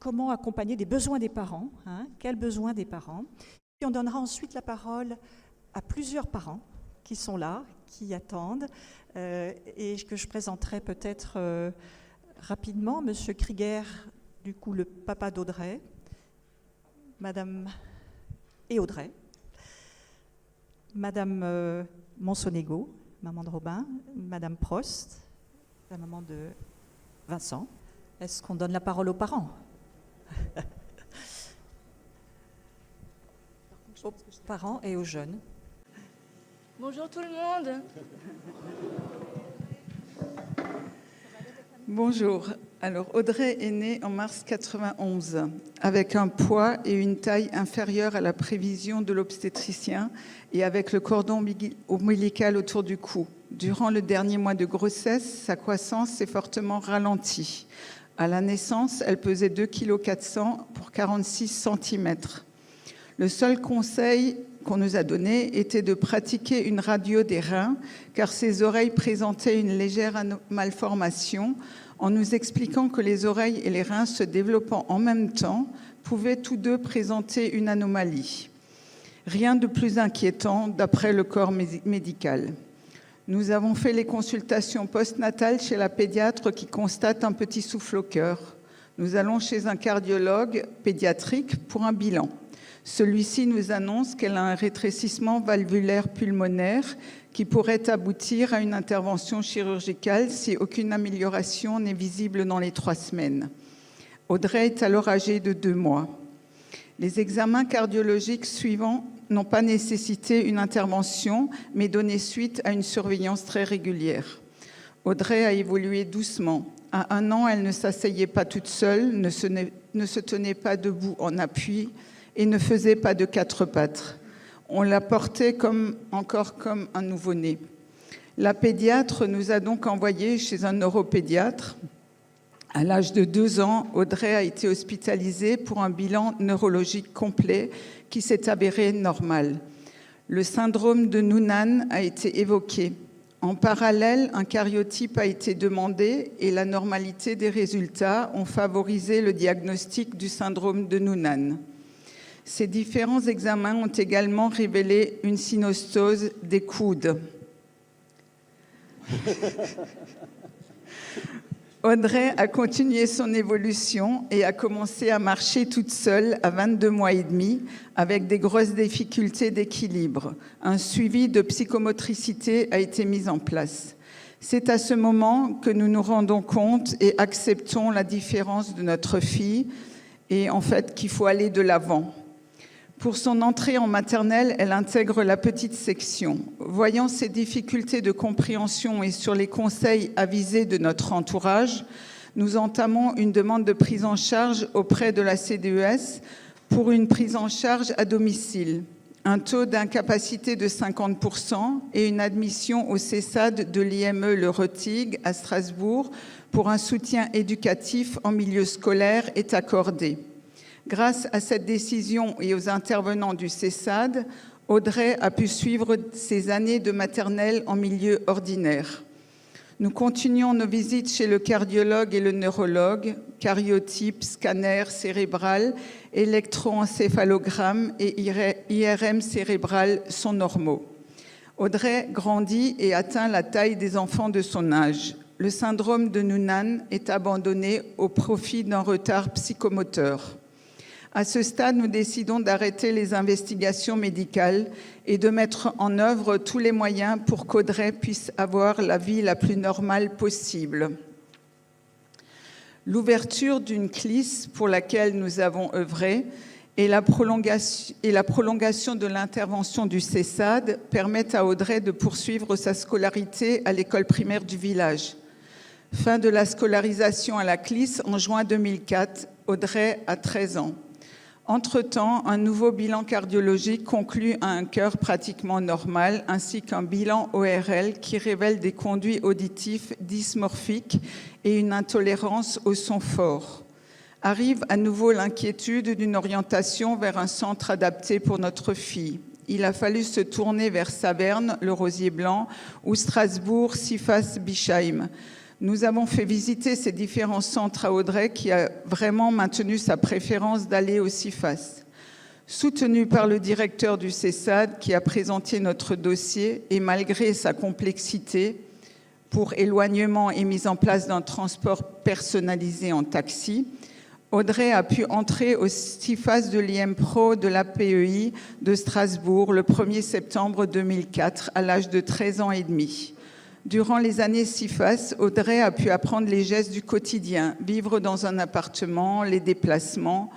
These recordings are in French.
comment accompagner les besoins des parents, quels besoins des parents. Puis on donnera ensuite la parole à plusieurs parents qui sont là, qui attendent, et que je présenterai peut-être rapidement. Monsieur Krieger, du coup le papa d'Audrey, Madame et Audrey, Madame Monsonego, maman de Robin, Madame Prost, la maman de Vincent. Est-ce qu'on donne la parole aux parents? Aux parents et aux jeunes. Bonjour tout le monde. Bonjour. Alors Audrey est née en mars 91 avec un poids et une taille inférieure à la prévision de l'obstétricien et avec le cordon ombilical autour du cou. Durant le dernier mois de grossesse, sa croissance s'est fortement ralentie. À la naissance, elle pesait 2,4 kg pour 46 cm. Le seul conseil qu'on nous a donné était de pratiquer une radio des reins car ses oreilles présentaient une légère malformation en nous expliquant que les oreilles et les reins se développant en même temps pouvaient tous deux présenter une anomalie. Rien de plus inquiétant d'après le corps médical. Nous avons fait les consultations postnatales chez la pédiatre qui constate un petit souffle au cœur. Nous allons chez un cardiologue pédiatrique pour un bilan. Celui-ci nous annonce qu'elle a un rétrécissement valvulaire pulmonaire qui pourrait aboutir à une intervention chirurgicale si aucune amélioration n'est visible dans les 3 semaines. Audrey est alors âgée de 2 mois. Les examens cardiologiques suivants n'ont pas nécessité une intervention, mais donné suite à une surveillance très régulière. Audrey a évolué doucement. À 1 an, elle ne s'asseyait pas toute seule, ne se tenait pas debout en appui et ne faisait pas de 4 pattes. On la portait encore comme un nouveau-né. La pédiatre nous a donc envoyés chez un neuropédiatre. À l'âge de 2 ans, Audrey a été hospitalisée pour un bilan neurologique complet qui s'est avéré normal. Le syndrome de Noonan a été évoqué. En parallèle, un cariotype a été demandé et la normalité des résultats ont favorisé le diagnostic du syndrome de Noonan. Ces différents examens ont également révélé une synostose des coudes. Audrey a continué son évolution et a commencé à marcher toute seule à 22 mois et demi avec des grosses difficultés d'équilibre. Un suivi de psychomotricité a été mis en place. C'est à ce moment que nous nous rendons compte et acceptons la différence de notre fille et en fait qu'il faut aller de l'avant. Pour son entrée en maternelle, elle intègre la petite section. Voyant ses difficultés de compréhension et sur les conseils avisés de notre entourage, nous entamons une demande de prise en charge auprès de la CDES pour une prise en charge à domicile, un taux d'incapacité de 50% et une admission au CESAD de l'IME Le Rotig à Strasbourg pour un soutien éducatif en milieu scolaire est accordé. Grâce à cette décision et aux intervenants du CESAD, Audrey a pu suivre ses années de maternelle en milieu ordinaire. Nous continuons nos visites chez le cardiologue et le neurologue, cariotype, scanner cérébral, électroencéphalogramme et IRM cérébral sont normaux. Audrey grandit et atteint la taille des enfants de son âge. Le syndrome de Noonan est abandonné au profit d'un retard psychomoteur. À ce stade, nous décidons d'arrêter les investigations médicales et de mettre en œuvre tous les moyens pour qu'Audrey puisse avoir la vie la plus normale possible. L'ouverture d'une CLIS pour laquelle nous avons œuvré et la prolongation de l'intervention du CESAD permettent à Audrey de poursuivre sa scolarité à l'école primaire du village. Fin de la scolarisation à la CLIS en juin 2004, Audrey a 13 ans. Entre-temps, un nouveau bilan cardiologique conclut à un cœur pratiquement normal, ainsi qu'un bilan ORL qui révèle des conduits auditifs dysmorphiques et une intolérance au son fort. Arrive à nouveau l'inquiétude d'une orientation vers un centre adapté pour notre fille. Il a fallu se tourner vers Saverne, le Rosier Blanc, ou Strasbourg, Sifas, Bischheim. Nous avons fait visiter ces différents centres à Audrey qui a vraiment maintenu sa préférence d'aller au CIFAS. Soutenu par le directeur du CESAD qui a présenté notre dossier et malgré sa complexité pour éloignement et mise en place d'un transport personnalisé en taxi, Audrey a pu entrer au CIFAS de l'IMPRO de l'APEI de Strasbourg le 1er septembre 2004 à l'âge de 13 ans et demi. Durant les années CIFAS, Audrey a pu apprendre les gestes du quotidien, vivre dans un appartement, les déplacements,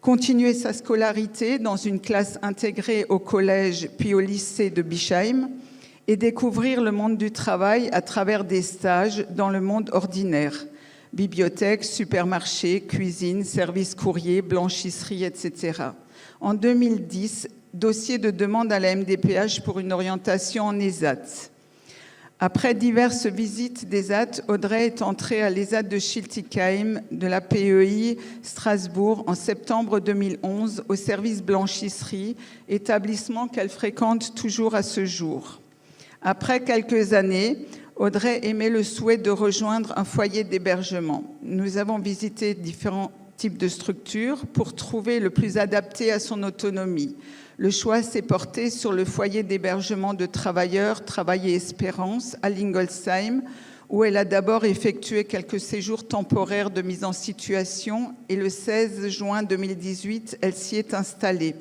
continuer sa scolarité dans une classe intégrée au collège puis au lycée de Bischheim et découvrir le monde du travail à travers des stages dans le monde ordinaire. Bibliothèque, supermarché, cuisine, service courrier, blanchisserie, etc. En 2010, dossier de demande à la MDPH pour une orientation en ESAT. Après diverses visites d'ESAT, Audrey est entrée à l'ESAT de Schiltigheim de la PEI Strasbourg en septembre 2011 au service blanchisserie, établissement qu'elle fréquente toujours à ce jour. Après quelques années, Audrey émet le souhait de rejoindre un foyer d'hébergement. Nous avons visité différents types de structures pour trouver le plus adapté à son autonomie. Le choix s'est porté sur le foyer d'hébergement de travailleurs Travail et Espérance à Lingolsheim, où elle a d'abord effectué quelques séjours temporaires de mise en situation et le 16 juin 2018, elle s'y est installée.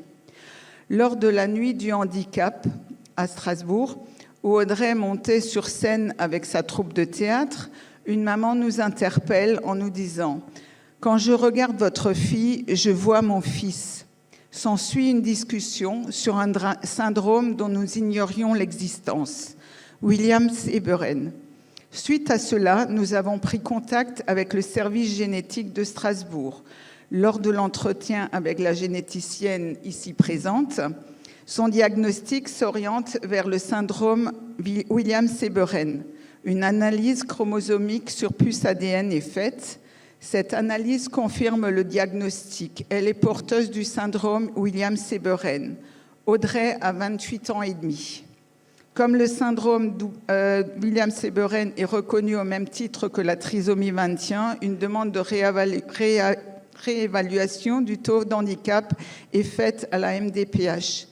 Lors de la nuit du handicap à Strasbourg, où Audrey montait sur scène avec sa troupe de théâtre, une maman nous interpelle en nous disant « Quand je regarde votre fille, je vois mon fils ». S'ensuit une discussion sur un syndrome dont nous ignorions l'existence, Williams-Eberen. Suite à cela, nous avons pris contact avec le service génétique de Strasbourg. Lors de l'entretien avec la généticienne ici présente, son diagnostic s'oriente vers le syndrome Williams-Eberen. Une analyse chromosomique sur puce ADN est faite. Cette analyse confirme le diagnostic. Elle est porteuse du syndrome Williams-Eberen. Audrey a 28 ans et demi. Comme le syndrome Williams-Eberen est reconnu au même titre que la trisomie 21, une demande de réévaluation du taux d'handicap est faite à la MDPH.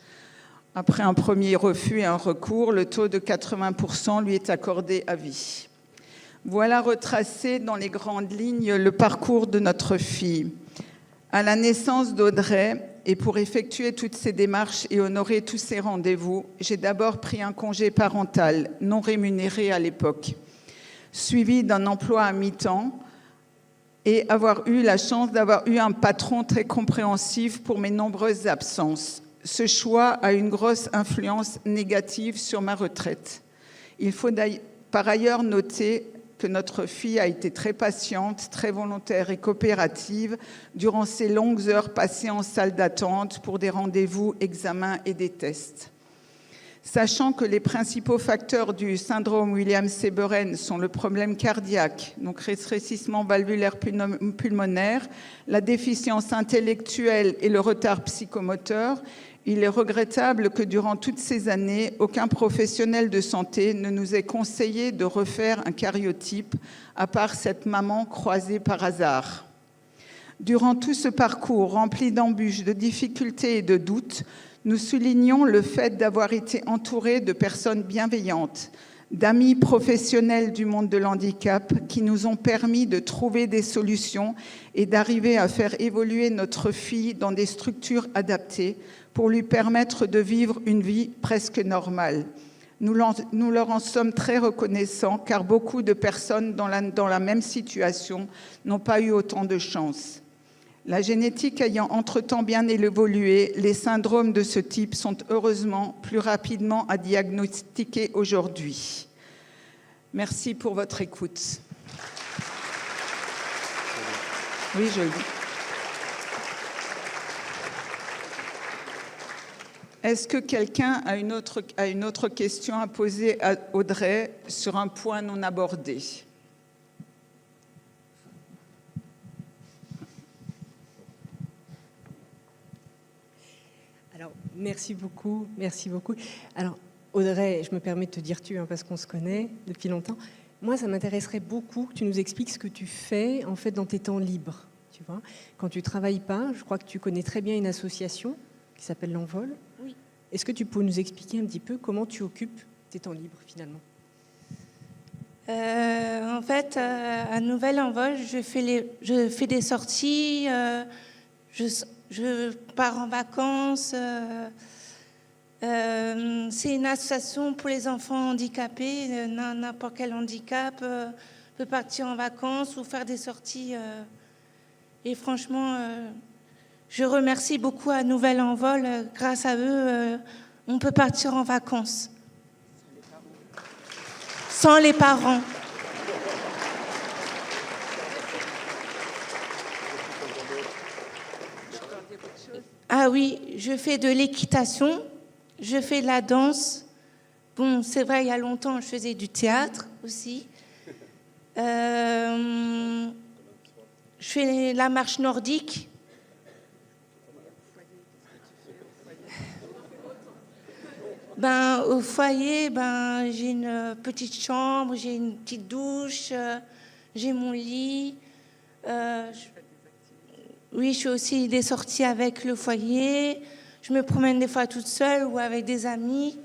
Après un premier refus et un recours, le taux de 80% lui est accordé à vie. Voilà retracé dans les grandes lignes le parcours de notre fille. À la naissance d'Audrey, et pour effectuer toutes ces démarches et honorer tous ces rendez-vous, j'ai d'abord pris un congé parental, non rémunéré à l'époque, suivi d'un emploi à mi-temps et avoir eu la chance d'avoir eu un patron très compréhensif pour mes nombreuses absences. Ce choix a une grosse influence négative sur ma retraite. Il faut par ailleurs noter que notre fille a été très patiente, très volontaire et coopérative durant ces longues heures passées en salle d'attente pour des rendez-vous, examens et des tests. Sachant que les principaux facteurs du syndrome Williams-Eberen sont le problème cardiaque, donc rétrécissement valvulaire pulmonaire, la déficience intellectuelle et le retard psychomoteur, il est regrettable que durant toutes ces années, aucun professionnel de santé ne nous ait conseillé de refaire un karyotype, à part cette maman croisée par hasard. Durant tout ce parcours rempli d'embûches, de difficultés et de doutes, nous soulignons le fait d'avoir été entourés de personnes bienveillantes, d'amis professionnels du monde de l'handicap qui nous ont permis de trouver des solutions et d'arriver à faire évoluer notre fille dans des structures adaptées pour lui permettre de vivre une vie presque normale. Nous leur en sommes très reconnaissants car beaucoup de personnes dans la même situation n'ont pas eu autant de chance. La génétique ayant entre-temps bien évolué, les syndromes de ce type sont heureusement plus rapidement à diagnostiquer aujourd'hui. Merci pour votre écoute. Oui, je le dis. Est-ce que quelqu'un a une autre question à poser à Audrey sur un point non abordé ? Alors, merci beaucoup. Alors, Audrey, je me permets de te dire tu, parce qu'on se connaît depuis longtemps. Moi, ça m'intéresserait beaucoup que tu nous expliques ce que tu fais en fait dans tes temps libres. Tu vois, quand tu travailles pas, je crois que tu connais très bien une association qui s'appelle l'Envol. Oui. Est-ce que tu peux nous expliquer un petit peu comment tu occupes tes temps libres finalement? En fait, à Nouvel Envol, je fais des sorties, je pars en vacances. C'est une association pour les enfants handicapés. N'importe quel handicap peut partir en vacances ou faire des sorties. Et franchement, je remercie beaucoup à Nouvel Envol. Grâce à eux, on peut partir en vacances. Sans les parents. Ah oui, je fais de l'équitation, je fais de la danse. Bon, c'est vrai, il y a longtemps, je faisais du théâtre aussi. Je fais la marche nordique. Au foyer, j'ai une petite chambre, j'ai une petite douche, j'ai mon lit. Oui, je fais aussi des sorties avec le foyer. Je me promène des fois toute seule ou avec des amis.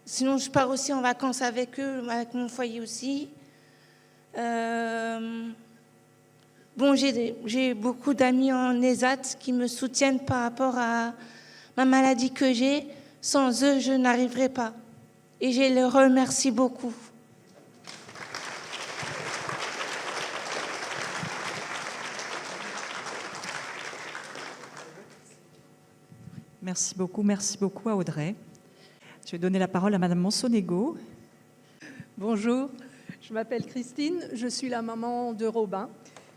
Sinon, je pars aussi en vacances avec eux, avec mon foyer aussi. J'ai beaucoup d'amis en ESAT qui me soutiennent par rapport à ma maladie que j'ai. Sans eux, je n'arriverai pas. Et je les remercie beaucoup. Merci beaucoup à Audrey. Je vais donner la parole à Madame Monsonego. Bonjour, je m'appelle Christine, je suis la maman de Robin,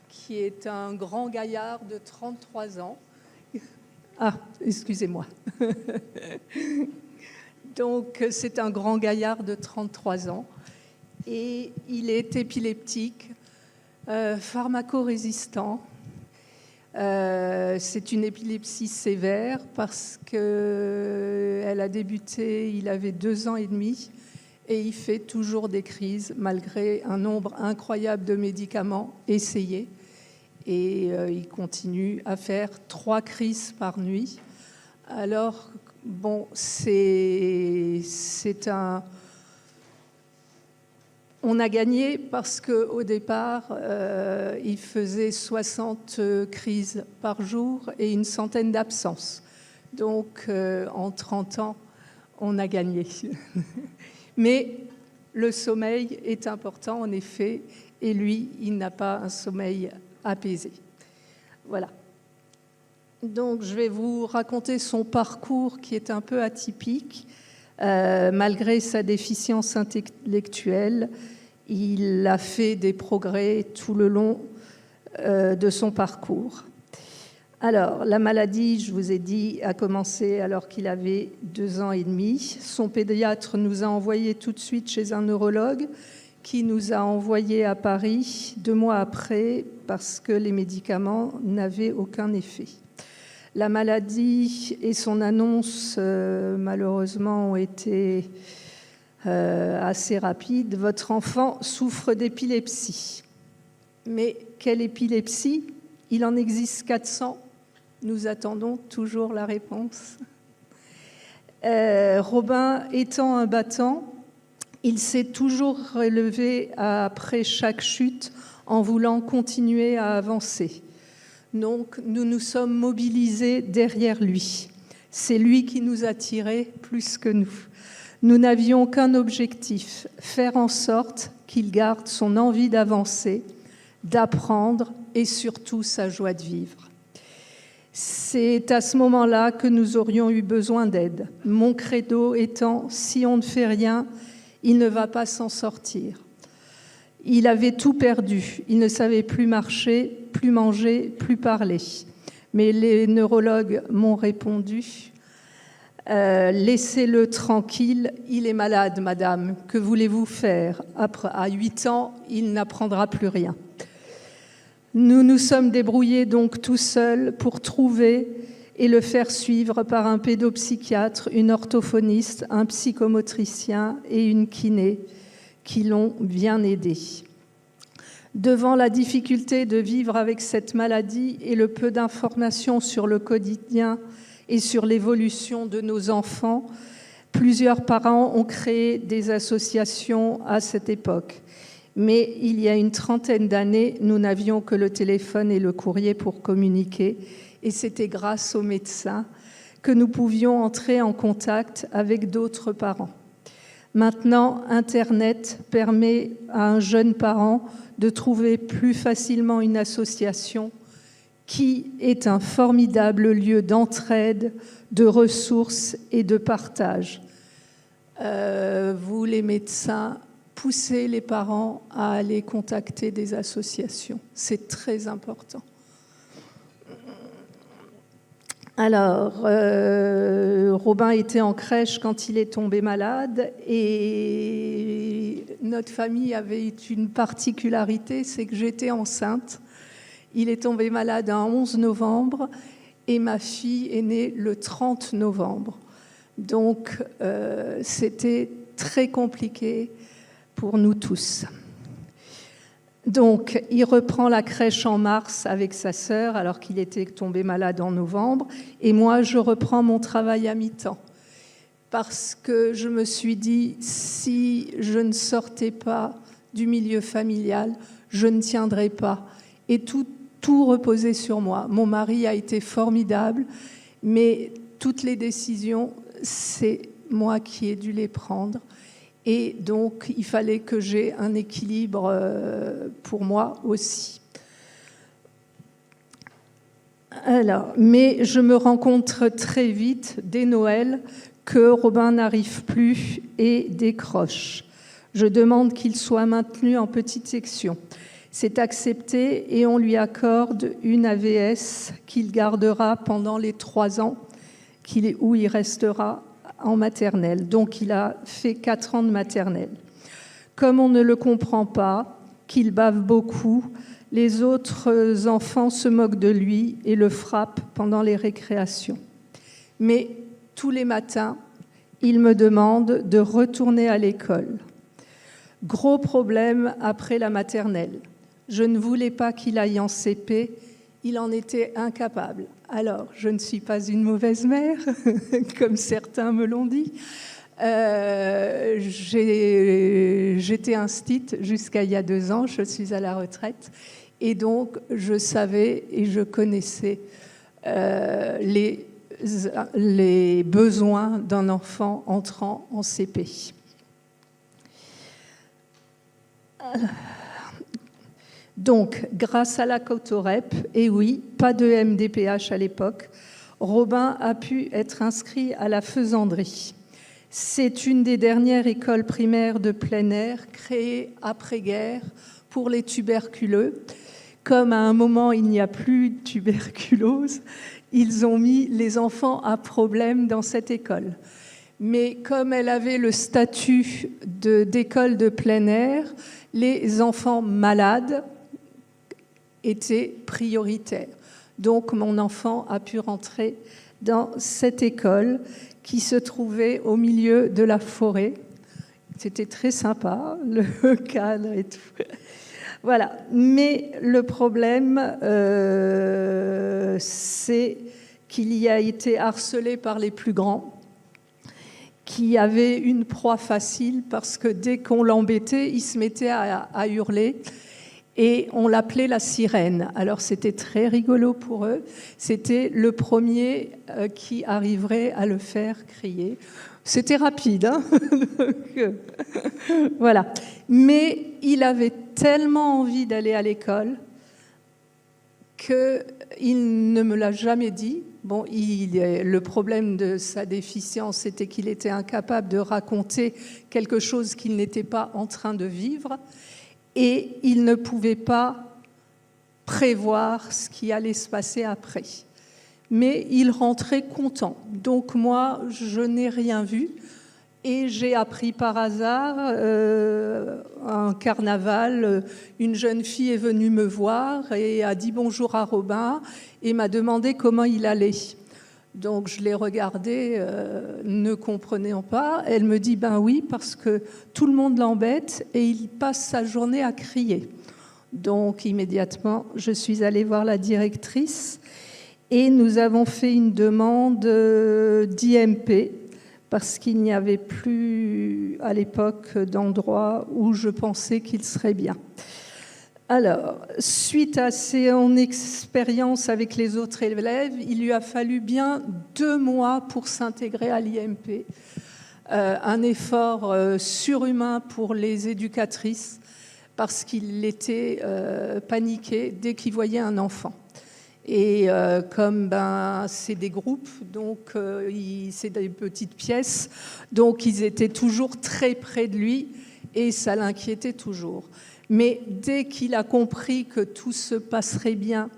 qui est un grand gaillard de 33 ans. Ah, excusez-moi. Donc, c'est un grand gaillard de 33 ans et il est épileptique, pharmacorésistant. C'est une épilepsie sévère parce qu'elle a débuté, il avait 2 ans et demi et il fait toujours des crises malgré un nombre incroyable de médicaments essayés. Et il continue à faire 3 crises par nuit. Alors, bon, c'est un... On a gagné parce qu'au départ, il faisait 60 crises par jour et une centaine d'absences. Donc, en 30 ans, on a gagné. Mais le sommeil est important, en effet, et lui, il n'a pas un sommeil apaisé. Voilà. Donc, je vais vous raconter son parcours qui est un peu atypique. Malgré sa déficience intellectuelle, il a fait des progrès tout le long de son parcours. Alors, la maladie, je vous ai dit, a commencé alors qu'il avait 2 ans et demi. Son pédiatre nous a envoyés tout de suite chez un neurologue qui nous a envoyés à Paris 2 mois après parce que les médicaments n'avaient aucun effet. La maladie et son annonce, malheureusement, ont été assez rapides. Votre enfant souffre d'épilepsie. Mais quelle épilepsie? Il en existe 400. Nous attendons toujours la réponse. Robin étant un battant, il s'est toujours relevé après chaque chute en voulant continuer à avancer. Donc, nous nous sommes mobilisés derrière lui. C'est lui qui nous a tirés plus que nous. Nous n'avions qu'un objectif, faire en sorte qu'il garde son envie d'avancer, d'apprendre et surtout sa joie de vivre. C'est à ce moment-là que nous aurions eu besoin d'aide. Mon credo étant, si on ne fait rien, il ne va pas s'en sortir. Il avait tout perdu. Il ne savait plus marcher, plus manger, plus parler. Mais les neurologues m'ont répondu, laissez-le tranquille, il est malade, madame. Que voulez-vous faire? Après, à 8 ans, il n'apprendra plus rien. Nous nous sommes débrouillés donc tout seuls pour trouver et le faire suivre par un pédopsychiatre, une orthophoniste, un psychomotricien et une kiné qui l'ont bien aidé. Devant la difficulté de vivre avec cette maladie et le peu d'informations sur le quotidien et sur l'évolution de nos enfants, plusieurs parents ont créé des associations à cette époque. Mais il y a une trentaine d'années, nous n'avions que le téléphone et le courrier pour communiquer, et c'était grâce aux médecins que nous pouvions entrer en contact avec d'autres parents. Maintenant, Internet permet à un jeune parent de trouver plus facilement une association qui est un formidable lieu d'entraide, de ressources et de partage. Vous, les médecins, poussez les parents à aller contacter des associations. C'est très important. Alors, Robin était en crèche quand il est tombé malade et notre famille avait une particularité, c'est que j'étais enceinte. Il est tombé malade un 11 novembre et ma fille est née le 30 novembre. Donc, c'était très compliqué pour nous tous. Donc, il reprend la crèche en mars avec sa sœur, alors qu'il était tombé malade en novembre. Et moi, je reprends mon travail à mi-temps. Parce que je me suis dit, si je ne sortais pas du milieu familial, je ne tiendrais pas. Et tout reposait sur moi. Mon mari a été formidable, mais toutes les décisions, c'est moi qui ai dû les prendre. Et donc, il fallait que j'aie un équilibre pour moi aussi. Alors, mais je me rends compte très vite, dès Noël, que Robin n'arrive plus et décroche. Je demande qu'il soit maintenu en petite section. C'est accepté et on lui accorde une AVS qu'il gardera pendant les 3 ans où il restera en maternelle. Donc, il a fait 4 ans de maternelle. Comme on ne le comprend pas, qu'il bave beaucoup, les autres enfants se moquent de lui et le frappent pendant les récréations. Mais tous les matins, il me demande de retourner à l'école. Gros problème après la maternelle. Je ne voulais pas qu'il aille en CP, il en était incapable. Alors, je ne suis pas une mauvaise mère, comme certains me l'ont dit. J'étais instite jusqu'à il y a 2 ans, je suis à la retraite. Et donc, je savais et je connaissais les besoins d'un enfant entrant en CP. Donc, grâce à la Cotorep, et oui, pas de MDPH à l'époque, Robin a pu être inscrit à la Faisanderie. C'est une des dernières écoles primaires de plein air créées après-guerre pour les tuberculeux. Comme à un moment, il n'y a plus de tuberculose, ils ont mis les enfants à problème dans cette école. Mais comme elle avait le statut d'école de plein air, les enfants malades étaient prioritaires. Donc, mon enfant a pu rentrer dans cette école qui se trouvait au milieu de la forêt. C'était très sympa, le cadre et tout. Voilà. Mais le problème, c'est qu'il y a été harcelé par les plus grands, qui avaient une proie facile parce que dès qu'on l'embêtait, il se mettait à hurler. Et on l'appelait la sirène. Alors, c'était très rigolo pour eux. C'était le premier qui arriverait à le faire crier. C'était rapide, hein. Voilà. Mais il avait tellement envie d'aller à l'école qu'il ne me l'a jamais dit. Bon, le problème de sa déficience, c'était qu'il était incapable de raconter quelque chose qu'il n'était pas en train de vivre. Et il ne pouvait pas prévoir ce qui allait se passer après. Mais il rentrait content. Donc moi, je n'ai rien vu. Et j'ai appris par hasard, un carnaval, une jeune fille est venue me voir et a dit bonjour à Robin et m'a demandé comment il allait. Donc je l'ai regardée, ne comprenant pas. Elle me dit, ben oui, parce que tout le monde l'embête et il passe sa journée à crier. Donc immédiatement, je suis allée voir la directrice et nous avons fait une demande d'IMP parce qu'il n'y avait plus à l'époque d'endroit où je pensais qu'il serait bien. Alors, suite à son expérience avec les autres élèves, il lui a fallu bien 2 mois pour s'intégrer à l'IMP. Un effort surhumain pour les éducatrices parce qu'il était paniqué dès qu'il voyait un enfant. Et comme c'est des groupes, donc c'est des petites pièces, donc ils étaient toujours très près de lui et ça l'inquiétait toujours. Mais dès qu'il a compris que tout se passerait bien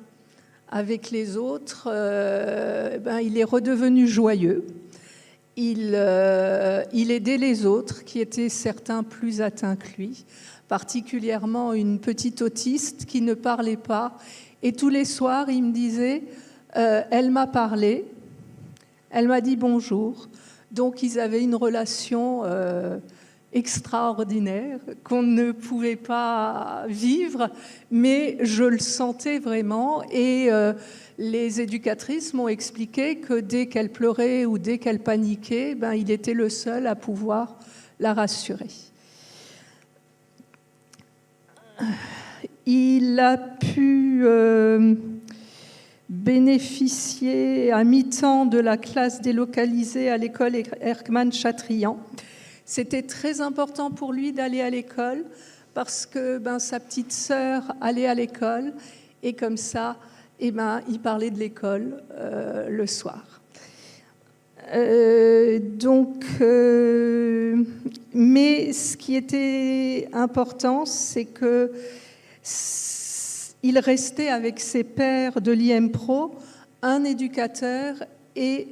avec les autres, il est redevenu joyeux. Il aidait les autres, qui étaient certains plus atteints que lui, particulièrement une petite autiste qui ne parlait pas. Et tous les soirs, il me disait, elle m'a parlé, elle m'a dit bonjour. Donc ils avaient une relation extraordinaire qu'on ne pouvait pas vivre, mais je le sentais vraiment. Et les éducatrices m'ont expliqué que dès qu'elle pleurait ou dès qu'elle paniquait, il était le seul à pouvoir la rassurer. Il a pu bénéficier à mi-temps de la classe délocalisée à l'école Erckmann-Chatrian. C'était très important pour lui d'aller à l'école parce que sa petite sœur allait à l'école et comme ça, il parlait de l'école le soir. Mais ce qui était important, c'est que il restait avec ses pairs de l'IMPRO, un éducateur et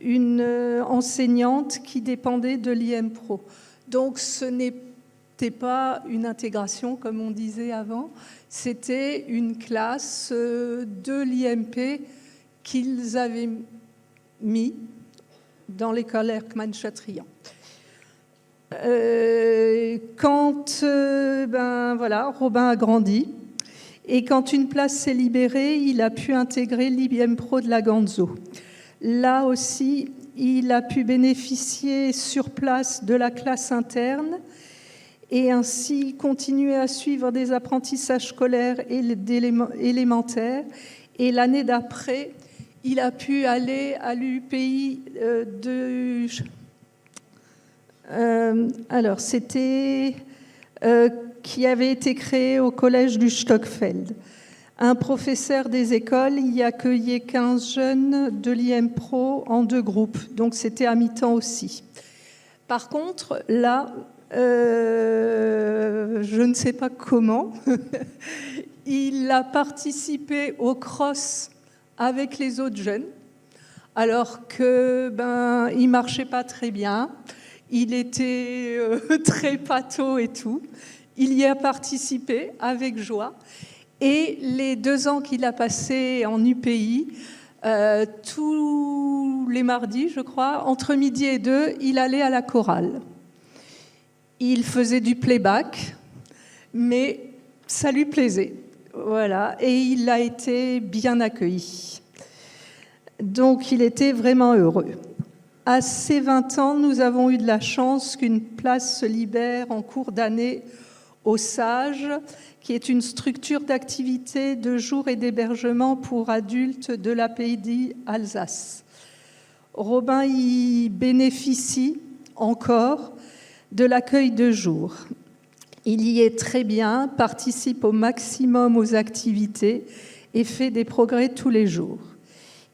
une enseignante qui dépendait de l'IMPRO. Donc ce n'était pas une intégration comme on disait avant, c'était une classe de l'IMP qu'ils avaient mis dans l'école Erckmann-Chatrian. Quand Robin a grandi et quand une place s'est libérée, il a pu intégrer l'IMPRO de la Ganzo. Là aussi, il a pu bénéficier sur place de la classe interne et ainsi continuer à suivre des apprentissages scolaires et élémentaires. Et l'année d'après, il a pu aller à l'UPI qui avait été créé au collège du Stockfeld. Un professeur des écoles y accueillait 15 jeunes de l'IMPRO en 2 groupes, donc c'était à mi-temps aussi. Par contre, là, je ne sais pas comment, il a participé au cross avec les autres jeunes, alors que il marchait pas très bien, il était très pâteau et tout. Il y a participé avec joie. Et les 2 ans qu'il a passés en UPI, tous les mardis, je crois, entre midi et 2, il allait à la chorale. Il faisait du playback, mais ça lui plaisait. Voilà, et il a été bien accueilli. Donc, il était vraiment heureux. À ses 20 ans, nous avons eu de la chance qu'une place se libère en cours d'année au SAGE, qui est une structure d'activité de jour et d'hébergement pour adultes de l'API Alsace. Robin y bénéficie encore de l'accueil de jour. Il y est très bien, participe au maximum aux activités et fait des progrès tous les jours.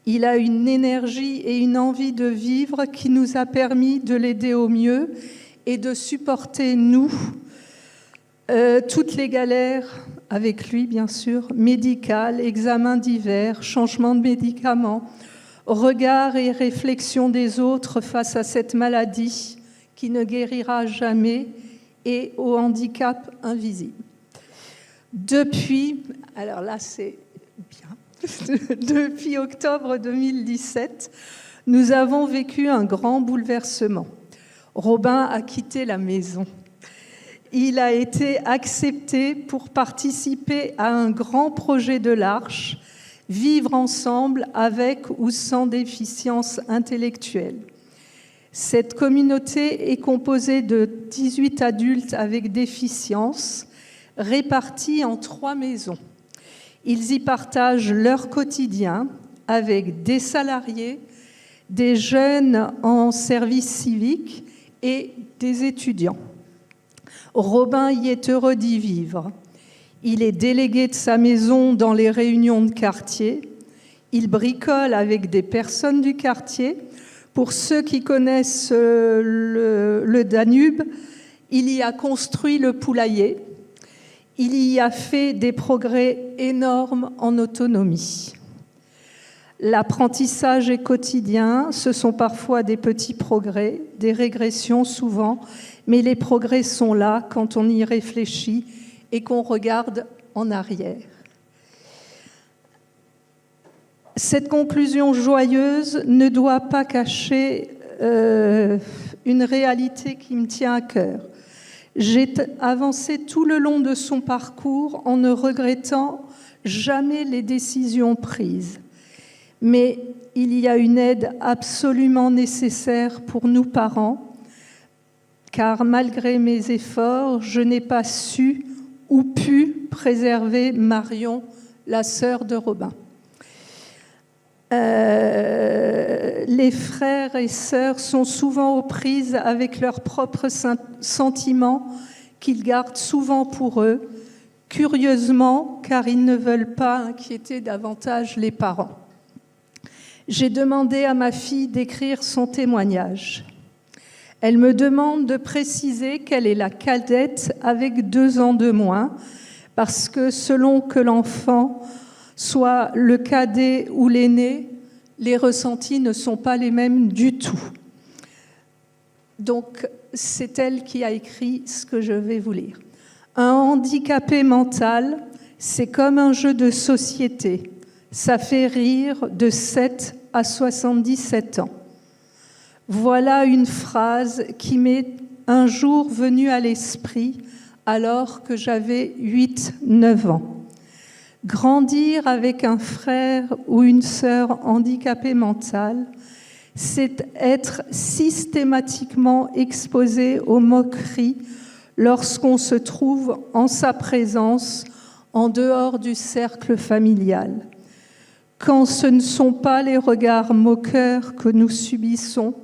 Il a une énergie et une envie de vivre qui nous a permis de l'aider au mieux et de supporter, nous, toutes les galères avec lui, bien sûr, médicales, examens divers, changements de médicaments, regards et réflexions des autres face à cette maladie qui ne guérira jamais et au handicap invisible. Depuis, alors là c'est bien, Depuis octobre 2017, nous avons vécu un grand bouleversement. Robin a quitté la maison. Il a été accepté pour participer à un grand projet de l'Arche, vivre ensemble avec ou sans déficience intellectuelle. Cette communauté est composée de 18 adultes avec déficience, répartis en 3 maisons. Ils y partagent leur quotidien avec des salariés, des jeunes en service civique et des étudiants. Robin y est heureux d'y vivre. Il est délégué de sa maison dans les réunions de quartier. Il bricole avec des personnes du quartier. Pour ceux qui connaissent le Danube, il y a construit le poulailler. Il y a fait des progrès énormes en autonomie. L'apprentissage est quotidien, ce sont parfois des petits progrès, des régressions souvent, mais les progrès sont là quand on y réfléchit et qu'on regarde en arrière. Cette conclusion joyeuse ne doit pas cacher une réalité qui me tient à cœur. J'ai avancé tout le long de son parcours en ne regrettant jamais les décisions prises. Mais il y a une aide absolument nécessaire pour nous parents, car malgré mes efforts, je n'ai pas su ou pu préserver Marion, la sœur de Robin. Les frères et sœurs sont souvent aux prises avec leurs propres sentiments qu'ils gardent souvent pour eux, curieusement, car ils ne veulent pas inquiéter davantage les parents. J'ai demandé à ma fille d'écrire son témoignage. Elle me demande de préciser qu'elle est la cadette avec 2 ans de moins, parce que selon que l'enfant soit le cadet ou l'aîné, les ressentis ne sont pas les mêmes du tout. Donc, c'est elle qui a écrit ce que je vais vous lire. Un handicapé mental, c'est comme un jeu de société. Ça fait rire de 7 à 77 ans. Voilà une phrase qui m'est un jour venue à l'esprit alors que j'avais 8-9 ans. Grandir avec un frère ou une sœur handicapée mentale, c'est être systématiquement exposé aux moqueries lorsqu'on se trouve en sa présence en dehors du cercle familial. Quand ce ne sont pas les regards moqueurs que nous subissons,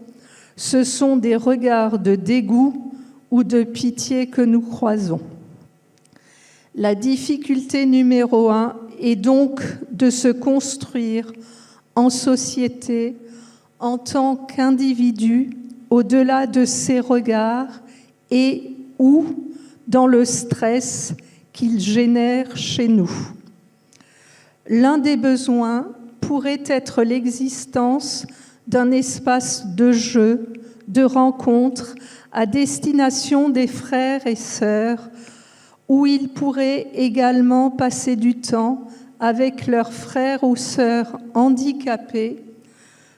ce sont des regards de dégoût ou de pitié que nous croisons. La difficulté numéro 1 est donc de se construire en société, en tant qu'individu, au-delà de ces regards et ou dans le stress qu'ils génèrent chez nous. L'un des besoins pourrait être l'existence d'un espace de jeu, de rencontre à destination des frères et sœurs, où ils pourraient également passer du temps avec leurs frères ou sœurs handicapés,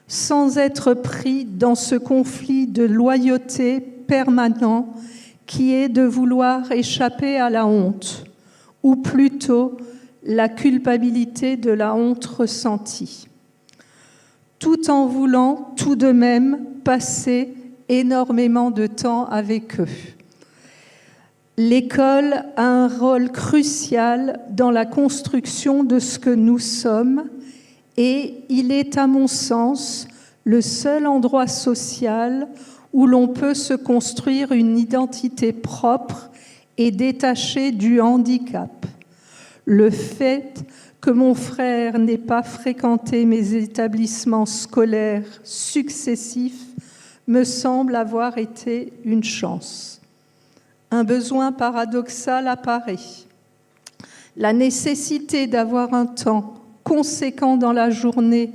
sans être pris dans ce conflit de loyauté permanent qui est de vouloir échapper à la honte, ou plutôt la culpabilité de la honte ressentie, tout en voulant tout de même passer énormément de temps avec eux. L'école a un rôle crucial dans la construction de ce que nous sommes et il est, à mon sens, le seul endroit social où l'on peut se construire une identité propre et détachée du handicap. Le fait que mon frère n'ait pas fréquenté mes établissements scolaires successifs me semble avoir été une chance. Un besoin paradoxal apparaît. La nécessité d'avoir un temps conséquent dans la journée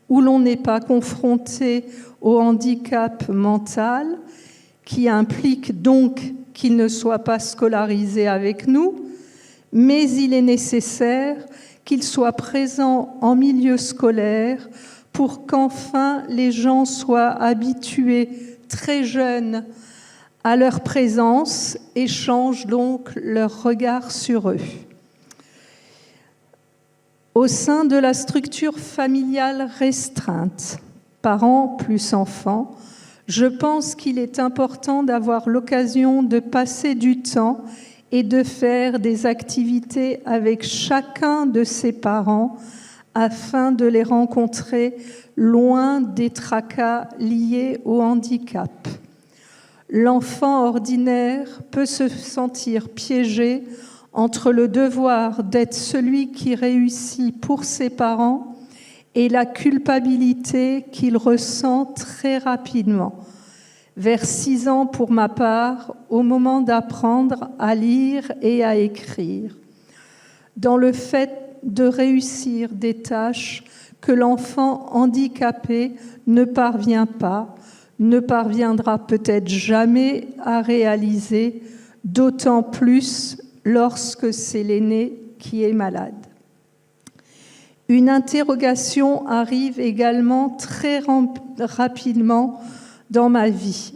où l'on n'est pas confronté au handicap mental, qui implique donc qu'il ne soit pas scolarisé avec nous, mais il est nécessaire qu'il soit présent en milieu scolaire pour qu'enfin les gens soient habitués très jeunes à leur présence et changent donc leur regard sur eux. Au sein de la structure familiale restreinte, parents plus enfants, je pense qu'il est important d'avoir l'occasion de passer du temps et de faire des activités avec chacun de ses parents afin de les rencontrer loin des tracas liés au handicap. L'enfant ordinaire peut se sentir piégé entre le devoir d'être celui qui réussit pour ses parents et la culpabilité qu'il ressent très rapidement. Vers 6 ans pour ma part, au moment d'apprendre à lire et à écrire. Dans le fait de réussir des tâches que l'enfant handicapé ne parvient pas, ne parviendra peut-être jamais à réaliser, d'autant plus lorsque c'est l'aîné qui est malade. Une interrogation arrive également très rapidement dans ma vie,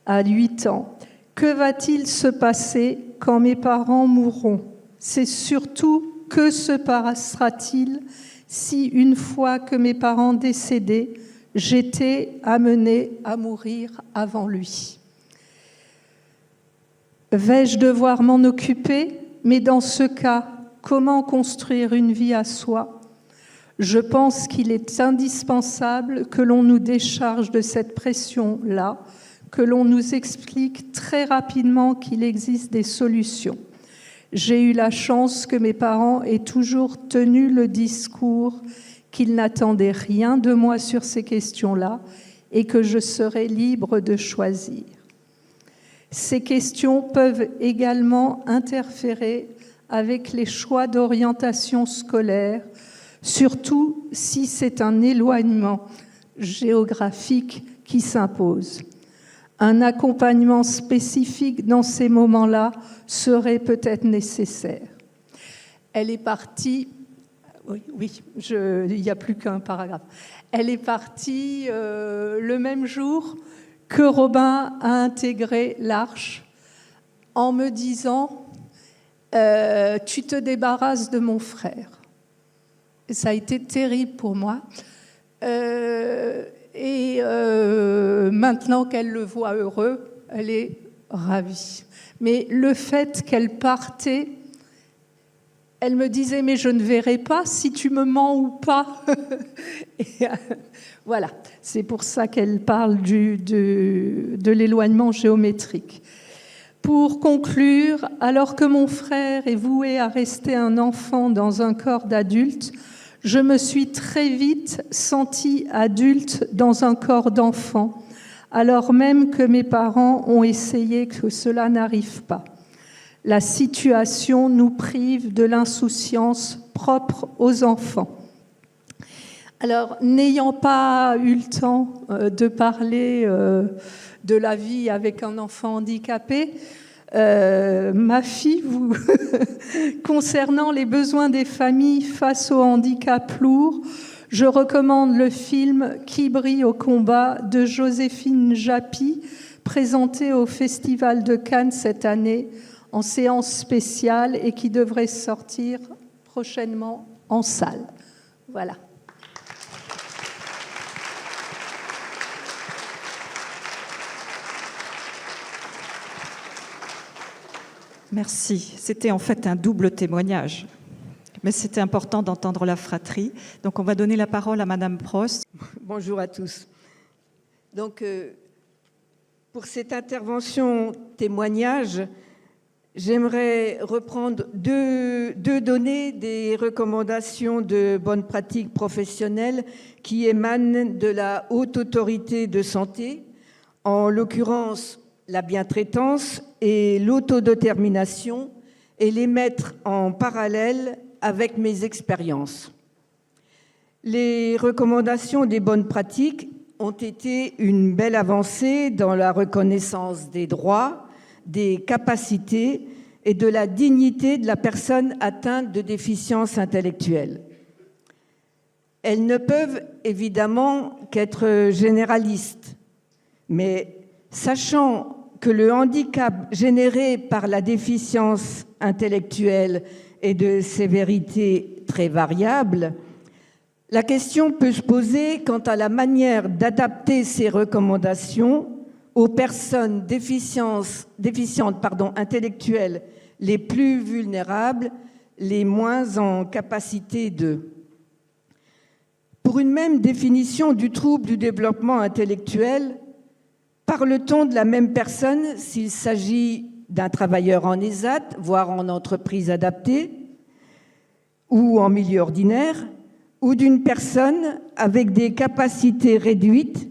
à 8 ans. Que va-t-il se passer quand mes parents mourront ? C'est surtout que se passera-t-il si, une fois que mes parents décédés, j'étais amenée à mourir avant lui ? Vais-je devoir m'en occuper ? Mais dans ce cas, comment construire une vie à soi ? Je pense qu'il est indispensable que l'on nous décharge de cette pression-là, que l'on nous explique très rapidement qu'il existe des solutions. J'ai eu la chance que mes parents aient toujours tenu le discours qu'ils n'attendaient rien de moi sur ces questions-là et que je serais libre de choisir. Ces questions peuvent également interférer avec les choix d'orientation scolaire, surtout si c'est un éloignement géographique qui s'impose. Un accompagnement spécifique dans ces moments-là serait peut-être nécessaire. Elle est partie, il n'y a plus qu'un paragraphe. Elle est partie le même jour que Robin a intégré l'Arche en me disant « Tu te débarrasses de mon frère ». Ça a été terrible pour moi. Maintenant qu'elle le voit heureux, elle est ravie. Mais le fait qu'elle partait, elle me disait « Mais je ne verrai pas si tu me mens ou pas. » Voilà, c'est pour ça qu'elle parle de l'éloignement géométrique. Pour conclure, alors que mon frère est voué à rester un enfant dans un corps d'adulte, je me suis très vite sentie adulte dans un corps d'enfant, alors même que mes parents ont essayé que cela n'arrive pas. La situation nous prive de l'insouciance propre aux enfants. Alors, n'ayant pas eu le temps de parler de la vie avec un enfant handicapé, ma fille, concernant les besoins des familles face au handicap lourd, je recommande le film « Qui brille au combat » de Joséphine Japy, présenté au Festival de Cannes cette année en séance spéciale et qui devrait sortir prochainement en salle. Voilà. Merci. C'était en fait un double témoignage. Mais c'était important d'entendre la fratrie. Donc on va donner la parole à Madame Prost. Bonjour à tous. Donc, pour cette intervention témoignage, j'aimerais reprendre deux données des recommandations de bonnes pratiques professionnelles qui émanent de la Haute Autorité de Santé, en l'occurrence la bientraitance et l'autodétermination, et les mettre en parallèle avec mes expériences. Les recommandations des bonnes pratiques ont été une belle avancée dans la reconnaissance des droits, des capacités et de la dignité de la personne atteinte de déficience intellectuelle. Elles ne peuvent évidemment qu'être généralistes, mais sachant que le handicap généré par la déficience intellectuelle est de sévérité très variable, la question peut se poser quant à la manière d'adapter ces recommandations aux personnes déficientes intellectuelles les plus vulnérables, les moins en capacité de. Pour une même définition du trouble du développement intellectuel, parle-t-on de la même personne s'il s'agit d'un travailleur en ESAT, voire en entreprise adaptée, ou en milieu ordinaire, ou d'une personne avec des capacités réduites,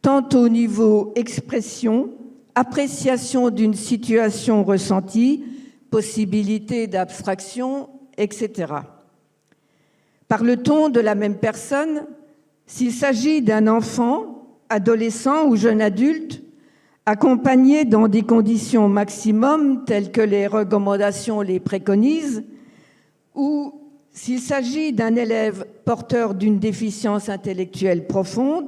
tant au niveau expression, appréciation d'une situation ressentie, possibilité d'abstraction, etc. Parle-t-on de la même personne s'il s'agit d'un enfant, adolescent ou jeune adulte, accompagné dans des conditions maximum telles que les recommandations les préconisent, ou s'il s'agit d'un élève porteur d'une déficience intellectuelle profonde,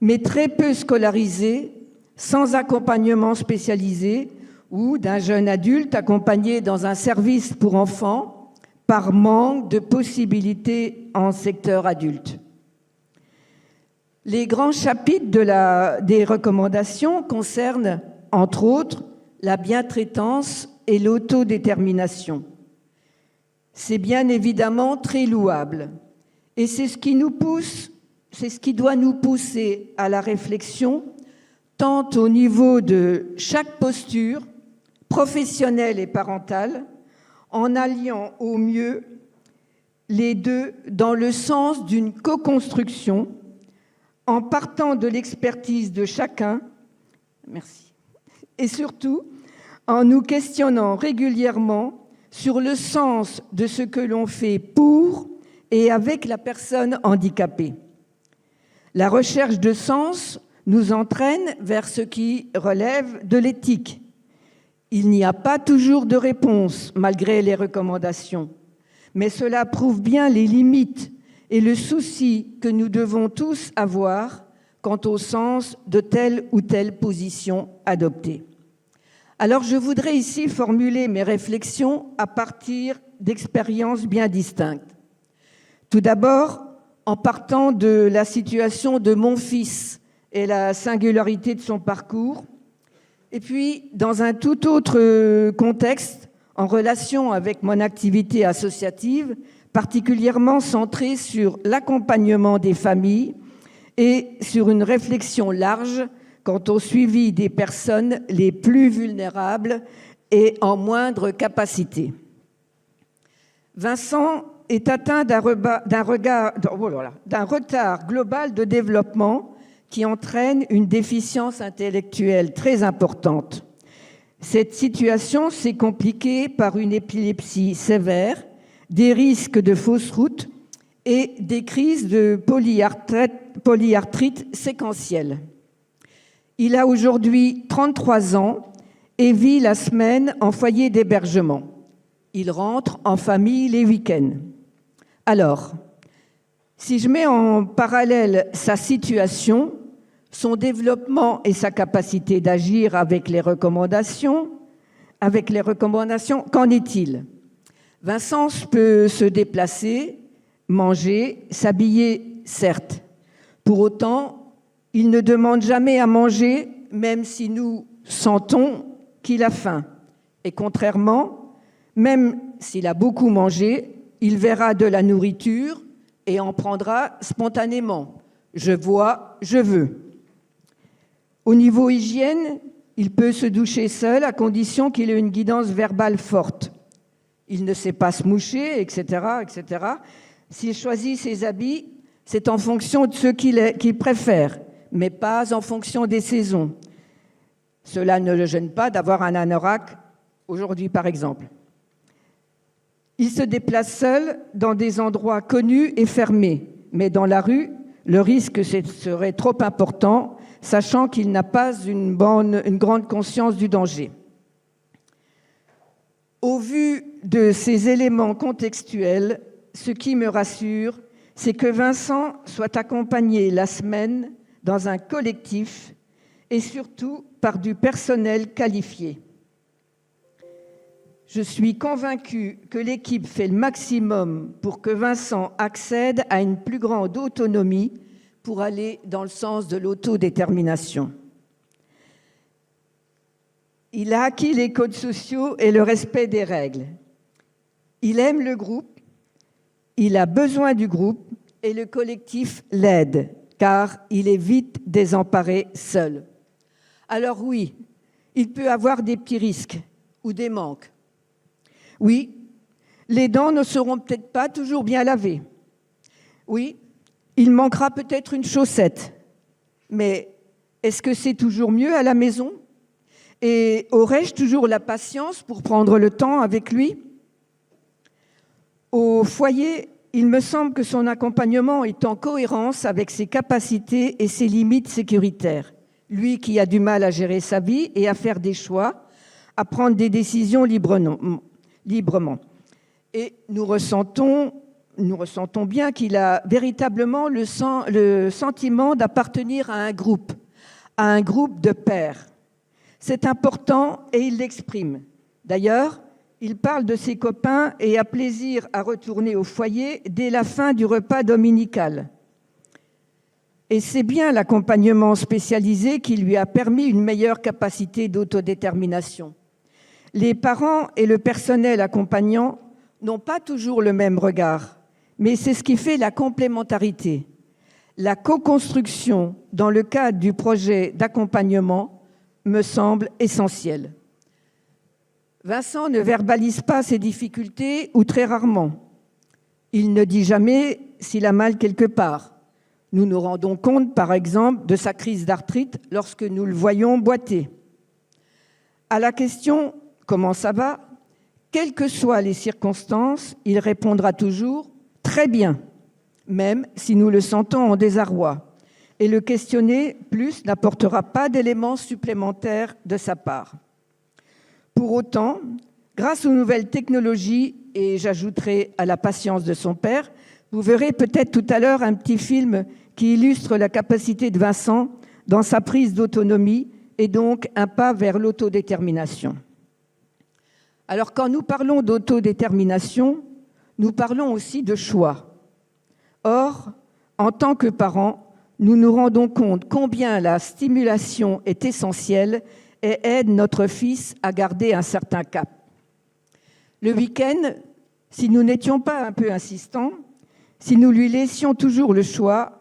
mais très peu scolarisé, sans accompagnement spécialisé, ou d'un jeune adulte accompagné dans un service pour enfants par manque de possibilités en secteur adulte. Les grands chapitres des recommandations concernent, entre autres, la bientraitance et l'autodétermination. C'est bien évidemment très louable et c'est ce qui doit nous pousser à la réflexion, tant au niveau de chaque posture, professionnelle et parentale, en alliant au mieux les deux dans le sens d'une co-construction, en partant de l'expertise de chacun, merci, et surtout en nous questionnant régulièrement sur le sens de ce que l'on fait pour et avec la personne handicapée. La recherche de sens nous entraîne vers ce qui relève de l'éthique. Il n'y a pas toujours de réponse, malgré les recommandations, mais cela prouve bien les limites et le souci que nous devons tous avoir quant au sens de telle ou telle position adoptée. Alors je voudrais ici formuler mes réflexions à partir d'expériences bien distinctes. Tout d'abord, en partant de la situation de mon fils et la singularité de son parcours, et puis dans un tout autre contexte, en relation avec mon activité associative, particulièrement centrée sur l'accompagnement des familles et sur une réflexion large quant au suivi des personnes les plus vulnérables et en moindre capacité. Vincent est atteint d'un retard global de développement qui entraîne une déficience intellectuelle très importante. Cette situation s'est compliquée par une épilepsie sévère, des risques de fausse route et des crises de polyarthrite séquentielle. Il a aujourd'hui 33 ans et vit la semaine en foyer d'hébergement. Il rentre en famille les week-ends. Alors, si je mets en parallèle sa situation, son développement et sa capacité d'agir avec les recommandations, qu'en est-il ? Vincent peut se déplacer, manger, s'habiller, certes. Pour autant, il ne demande jamais à manger, même si nous sentons qu'il a faim. Et contrairement, même s'il a beaucoup mangé, il verra de la nourriture et en prendra spontanément. Je vois, je veux. Au niveau hygiène, il peut se doucher seul à condition qu'il ait une guidance verbale forte. Il ne sait pas se moucher, etc., etc. S'il choisit ses habits, c'est en fonction de ceux qu'il préfère, mais pas en fonction des saisons. Cela ne le gêne pas d'avoir un anorak aujourd'hui, par exemple. Il se déplace seul dans des endroits connus et fermés, mais dans la rue, le risque serait trop important, sachant qu'il n'a pas une grande conscience du danger. Au vu de ces éléments contextuels, ce qui me rassure, c'est que Vincent soit accompagné la semaine dans un collectif et surtout par du personnel qualifié. Je suis convaincue que l'équipe fait le maximum pour que Vincent accède à une plus grande autonomie pour aller dans le sens de l'autodétermination. Il a acquis les codes sociaux et le respect des règles. Il aime le groupe, il a besoin du groupe et le collectif l'aide, car il est vite désemparé seul. Alors oui, il peut avoir des petits risques ou des manques. Oui, les dents ne seront peut-être pas toujours bien lavées. Oui, il manquera peut-être une chaussette. Mais est-ce que c'est toujours mieux à la maison ? Et aurais-je toujours la patience pour prendre le temps avec lui ? Au foyer, il me semble que son accompagnement est en cohérence avec ses capacités et ses limites sécuritaires. Lui qui a du mal à gérer sa vie et à faire des choix, à prendre des décisions librement. Et nous ressentons bien qu'il a véritablement le sentiment d'appartenir à un groupe de pairs. C'est important et il l'exprime. D'ailleurs, il parle de ses copains et a plaisir à retourner au foyer dès la fin du repas dominical. Et c'est bien l'accompagnement spécialisé qui lui a permis une meilleure capacité d'autodétermination. Les parents et le personnel accompagnant n'ont pas toujours le même regard, mais c'est ce qui fait la complémentarité. La co-construction dans le cadre du projet d'accompagnement me semble essentielle. Vincent ne verbalise pas ses difficultés ou très rarement. Il ne dit jamais s'il a mal quelque part. Nous nous rendons compte, par exemple, de sa crise d'arthrite lorsque nous le voyons boiter. À la question « Comment ça va ?», quelles que soient les circonstances, il répondra toujours « Très bien », même si nous le sentons en désarroi. Et le questionner plus n'apportera pas d'éléments supplémentaires de sa part. Pour autant, grâce aux nouvelles technologies, et j'ajouterai à la patience de son père, vous verrez peut-être tout à l'heure un petit film qui illustre la capacité de Vincent dans sa prise d'autonomie et donc un pas vers l'autodétermination. Alors quand nous parlons d'autodétermination, nous parlons aussi de choix. Or, en tant que parents, nous nous rendons compte combien la stimulation est essentielle et aide notre fils à garder un certain cap. Le week-end, si nous n'étions pas un peu insistants, si nous lui laissions toujours le choix,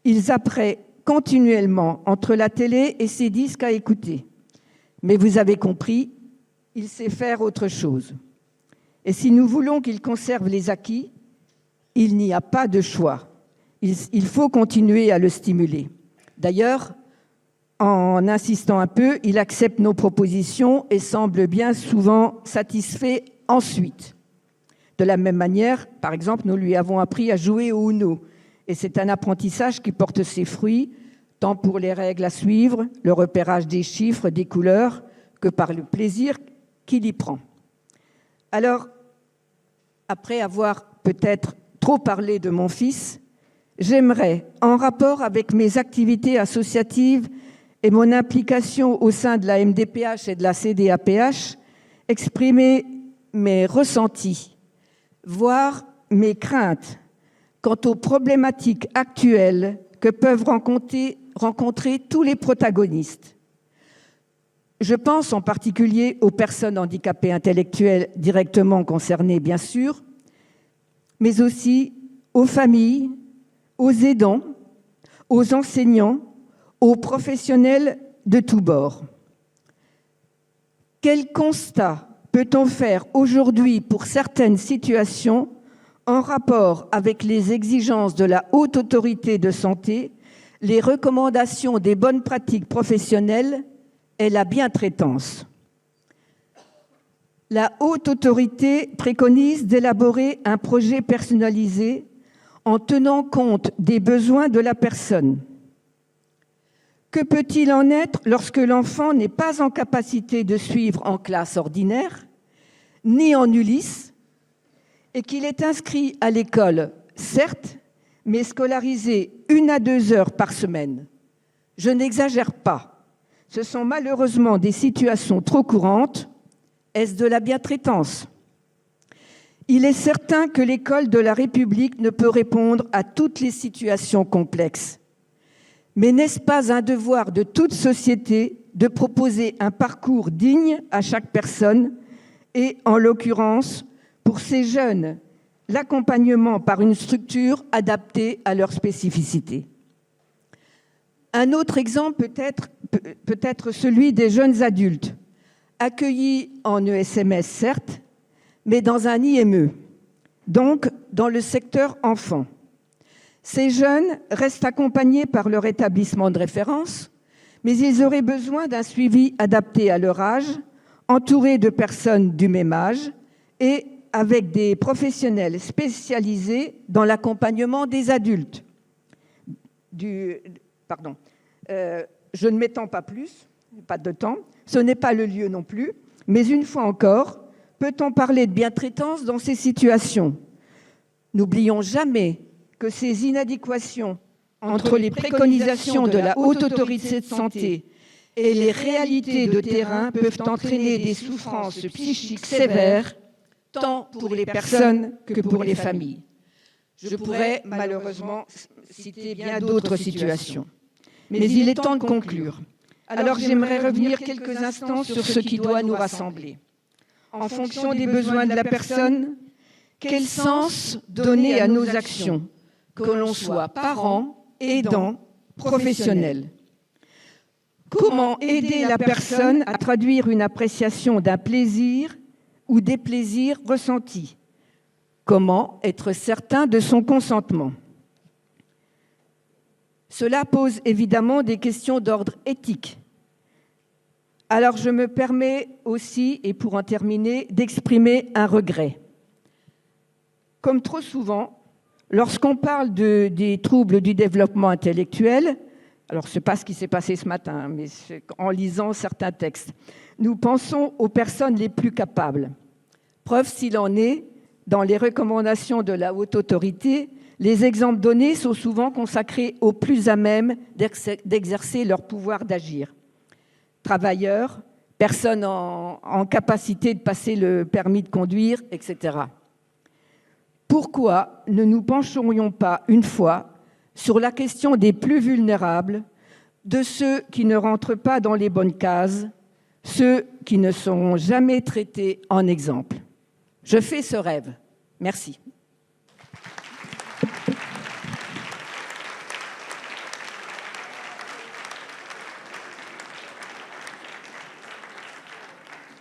il zapperait continuellement entre la télé et ses disques à écouter. Mais vous avez compris, il sait faire autre chose. Et si nous voulons qu'il conserve les acquis, il n'y a pas de choix. Il faut continuer à le stimuler. D'ailleurs, en insistant un peu, il accepte nos propositions et semble bien souvent satisfait ensuite. De la même manière, par exemple, nous lui avons appris à jouer au Uno. Et c'est un apprentissage qui porte ses fruits, tant pour les règles à suivre, le repérage des chiffres, des couleurs, que par le plaisir qu'il y prend. Alors, après avoir peut-être trop parlé de mon fils, j'aimerais, en rapport avec mes activités associatives et mon implication au sein de la MDPH et de la CDAPH, exprimer mes ressentis, voire mes craintes quant aux problématiques actuelles que peuvent rencontrer tous les protagonistes. Je pense en particulier aux personnes handicapées intellectuelles directement concernées, bien sûr, mais aussi aux familles, aux aidants, aux enseignants, aux professionnels de tous bords. Quel constat peut-on faire aujourd'hui pour certaines situations en rapport avec les exigences de la Haute Autorité de santé, les recommandations des bonnes pratiques professionnelles et la bientraitance? La Haute Autorité préconise d'élaborer un projet personnalisé en tenant compte des besoins de la personne. Que peut-il en être lorsque l'enfant n'est pas en capacité de suivre en classe ordinaire, ni en Ulysse, et qu'il est inscrit à l'école, certes, mais scolarisé 1 à 2 heures par semaine. Je n'exagère pas. Ce sont malheureusement des situations trop courantes. Est-ce de la bientraitance ? Il est certain que l'école de la République ne peut répondre à toutes les situations complexes. Mais n'est-ce pas un devoir de toute société de proposer un parcours digne à chaque personne et, en l'occurrence, pour ces jeunes, l'accompagnement par une structure adaptée à leurs spécificités. Un autre exemple peut être celui des jeunes adultes, accueillis en ESMS certes, mais dans un IME, donc dans le secteur enfant. Ces jeunes restent accompagnés par leur établissement de référence, mais ils auraient besoin d'un suivi adapté à leur âge, entourés de personnes du même âge et avec des professionnels spécialisés dans l'accompagnement des adultes. Je ne m'étends pas plus, pas de temps, ce n'est pas le lieu non plus, mais une fois encore, peut-on parler de bientraitance dans ces situations ? N'oublions jamais que ces inadéquations entre les préconisations de la Haute Autorité de Santé et les réalités de terrain peuvent entraîner des souffrances psychiques sévères, tant pour les personnes que pour les familles. Je pourrais malheureusement citer bien d'autres situations. Mais il est temps de conclure. Alors j'aimerais revenir quelques instants sur ce qui doit nous rassembler. En fonction des besoins de la personne, quel sens donner à nos actions, que l'on soit parent, aidant, professionnel ? Comment aider la personne à traduire une appréciation d'un plaisir ou des plaisirs ressentis ? Comment être certain de son consentement ? Cela pose évidemment des questions d'ordre éthique. Alors je me permets aussi, et pour en terminer, d'exprimer un regret. Comme trop souvent, lorsqu'on parle des troubles du développement intellectuel, alors ce n'est pas ce qui s'est passé ce matin, mais en lisant certains textes, nous pensons aux personnes les plus capables. Preuve s'il en est, dans les recommandations de la Haute Autorité, les exemples donnés sont souvent consacrés aux plus à même d'exercer leur pouvoir d'agir. Travailleurs, personnes en capacité de passer le permis de conduire, etc. Pourquoi ne nous pencherions pas une fois sur la question des plus vulnérables, de ceux qui ne rentrent pas dans les bonnes cases, ceux qui ne seront jamais traités en exemple ? Je fais ce rêve. Merci.